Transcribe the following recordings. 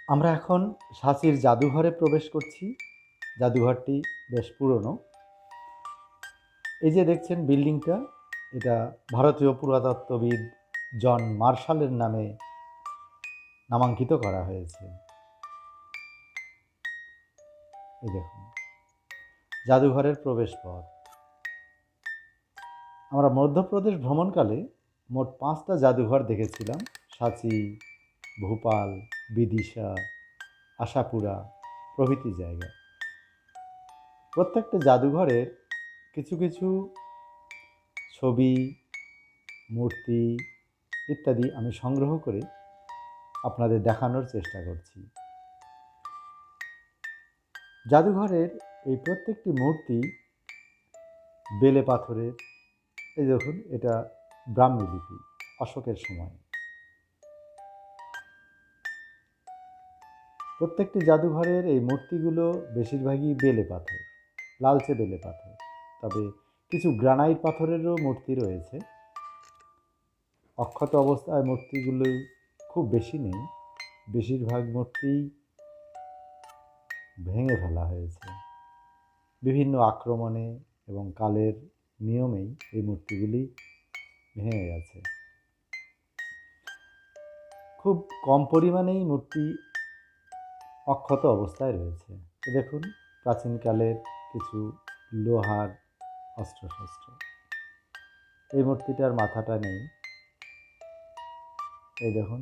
আমরা এখন সাঁচির জাদুঘরে প্রবেশ করছি। জাদুঘরটি বেশ পুরনো। এই যে দেখছেন বিল্ডিংটা, এটা ভারতীয় পুরাতত্ত্ববিদ জন মার্শালের নামে নামাঙ্কিত করা হয়েছে। এই দেখুন জাদুঘরের প্রবেশপথ। আমরা মধ্যপ্রদেশ ভ্রমণকালে মোট 5টা জাদুঘর দেখেছিলাম: সাঁচি, ভোপাল, বিদিশা, আশাপুরা প্রভৃতি জায়গা। প্রত্যেকটা জাদুঘরের কিছু কিছু ছবি, মূর্তি ইত্যাদি আমি সংগ্রহ করে আপনাদের দেখানোর চেষ্টা করছি। জাদুঘরের এই প্রত্যেকটি মূর্তি বেলে পাথরের। এই দেখুন, এটা ব্রাহ্মী লিপি, অশোকের সময়। প্রত্যেকটি জাদুঘরের এই মূর্তিগুলো বেশিরভাগই বেলে পাথর, লালচে বেলে পাথর। তবে কিছু গ্রানাইট পাথরেরও মূর্তি রয়েছে। অক্ষত অবস্থায় মূর্তিগুলো খুব বেশি নেই, বেশিরভাগ মূর্তিই ভেঙে ফেলা হয়েছে। বিভিন্ন আক্রমণে এবং কালের নিয়মেই এই মূর্তিগুলি ভেঙে গেছে। খুব কম পরিমাণেই মূর্তি অক্ষত অবস্থায় রয়েছে। দেখুন প্রাচীনকালের কিছু লোহার অস্ত্রশস্ত্র। এই মূর্তিটার মাথাটা নেই। এই দেখুন,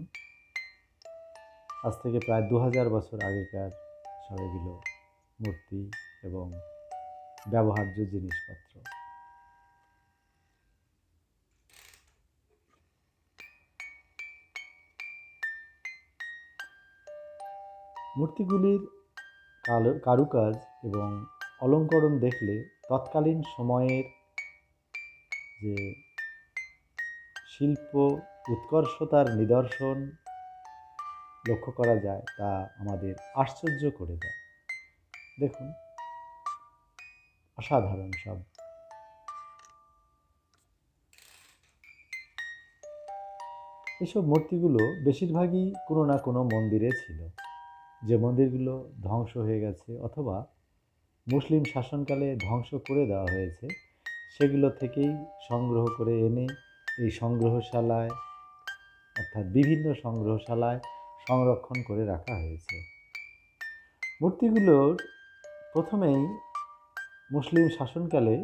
আজ থেকে প্রায় 2000 বছর আগেকার সব এগুলো মূর্তি এবং ব্যবহার্য জিনিসপত্র। মূর্তিগুলির কারুকাজ এবং অলঙ্করণ দেখলে তৎকালীন সময়ের যে শিল্প উৎকর্ষতার নিদর্শন লক্ষ্য করা যায়, তা আমাদের আশ্চর্য করে দেয়। দেখুন, অসাধারণ সব। এসব মূর্তিগুলো বেশিরভাগই কোনো না কোনো মন্দিরে ছিল, যে মন্দিরগুলো ধ্বংস হয়ে গেছে অথবা মুসলিম শাসনকালে ধ্বংস করে দেওয়া হয়েছে। সেগুলো থেকেই সংগ্রহ করে এনে এই সংগ্রহশালায়, অর্থাৎ বিভিন্ন সংগ্রহশালায় সংরক্ষণ করে রাখা হয়েছে। মূর্তিগুলোর প্রথমেই মুসলিম শাসনকালে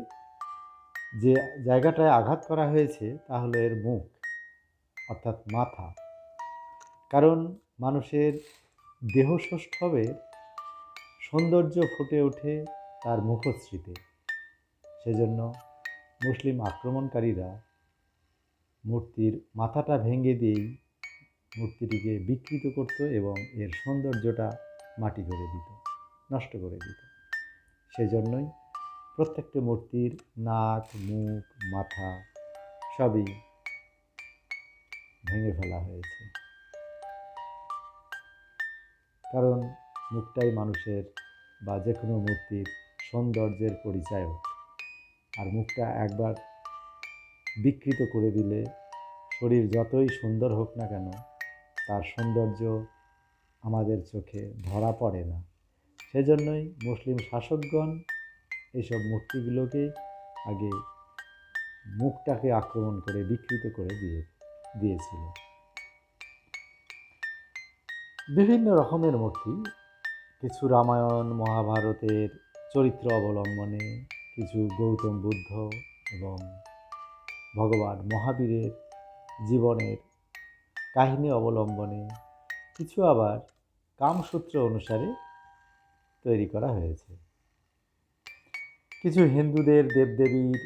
যে জায়গাটায় আঘাত করা হয়েছে তা হলো এর মুখ, অর্থাৎ মাথা। কারণ মানুষের দেহসৌষ্ঠবের সৌন্দর্য ফুটে ওঠে তার মুখশ্রীতে। সেজন্য মুসলিম আক্রমণকারীরা মূর্তির মাথাটা ভেঙে দিয়েই মূর্তিটিকে বিকৃত করত এবং এর সৌন্দর্যটা মাটি করে দিত, নষ্ট করে দিত। সেজন্যই প্রত্যেকটা মূর্তির নাক, মুখ, মাথা সবই ভেঙে ফেলা হয়েছে। কারণ মুখটাই মানুষের বা যে কোনো মূর্তির সৌন্দর্যের পরিচায়ক। আর মুখটা একবার বিকৃত করে দিলে শরীর যতই সুন্দর হোক না কেন, তার সৌন্দর্য আমাদের চোখে ধরা পড়ে না। সেজন্যই মুসলিম শাসকগণ এইসব মূর্তিগুলোকে আগে মুখটাকে আক্রমণ করে বিকৃত করে দিয়েছিল। বিভিন্ন রকমের মূর্তি, কিছু রামায়ণ মহাভারতের চরিত্র অবলম্বনে, কিছু গৌতম বুদ্ধ এবং ভগবান মহাবীরের জীবনের কাহিনী অবলম্বনে, কিছু আবার কামসূত্র অনুসারে তৈরি করা হয়েছে। কিছু হিন্দুদের দেবদেবীর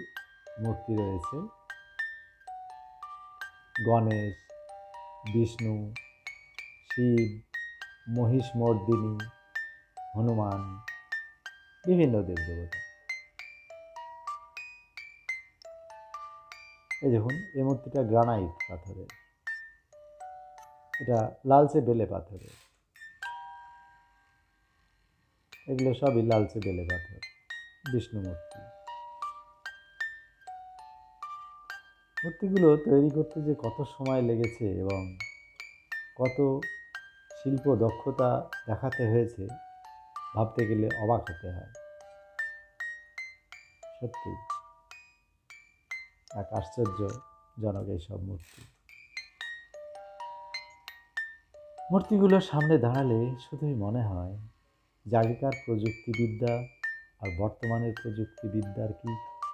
মূর্তি রয়েছে: গণেশ, বিষ্ণু, শিব, মহিষমর্দিনী, হনুমান, বিভিন্ন দেবদেবতা। এই দেখুন, এই মূর্তিটা গ্রানাইট পাথরের, এটা লালচে বেলে পাথরের। এগুলো সবই লালচে বেলে পাথর। বিষ্ণু মূর্তি। মূর্তিগুলো তৈরি করতে যে কত সময় লেগেছে এবং কত শিল্প দক্ষতা দেখাতে হয়েছে, ভাবতে গেলে অবাক হতে হয়। সত্যি এক আশ্চর্যজনক এইসব মূর্তি। মূর্তিগুলোর সামনে দাঁড়ালে শুধুই মনে হয় যে আগেকার প্রযুক্তিবিদ্যা আর বর্তমানের প্রযুক্তিবিদ্যার কি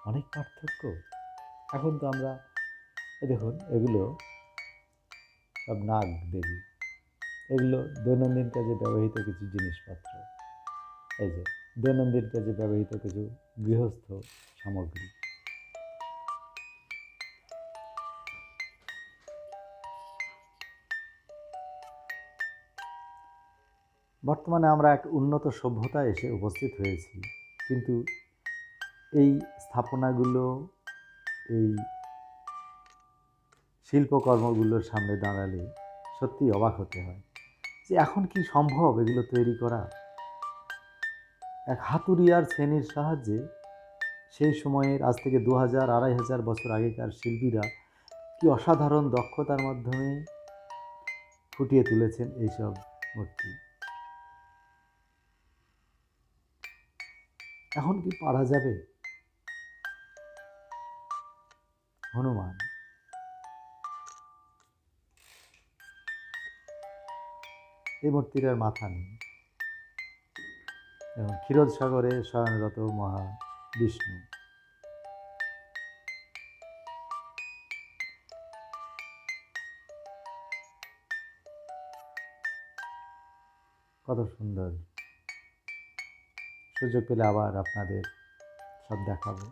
অনেক পার্থক্য। এখন তো আমরা দেখুন এগুলো সব নাগ দেবী, এগুলো দৈনন্দিন কাজে ব্যবহৃত কিছু জিনিসপত্র, এই যে দৈনন্দিন কাজে ব্যবহৃত কিছু গৃহস্থ সামগ্রী। বর্তমানে আমরা এক উন্নত সভ্যতায় এসে উপস্থিত হয়েছি, কিন্তু এই স্থাপনাগুলো, এই শিল্পকর্মগুলোর সামনে দাঁড়ালে সত্যিই অবাক হতে হয় যে এখন কি সম্ভব এগুলো তৈরি করা। এক হাতুড়িয়ার শ্রেণীর সাহায্যে সেই সময়ের আজ থেকে 2000-2500 বছর আগেকার শিল্পীরা কি অসাধারণ দক্ষতার মাধ্যমে ফুটিয়ে তুলেছেন এইসব মূর্তি। এখন কি পারা যাবে? হনুমান, এই মূর্তিটার মাথা নেই, এবং ক্ষীরোদ সাগরে শয়নরত মহা বিষ্ণু। কত সুন্দর! সুযোগ পেলে আবার আপনাদের সব দেখাবো।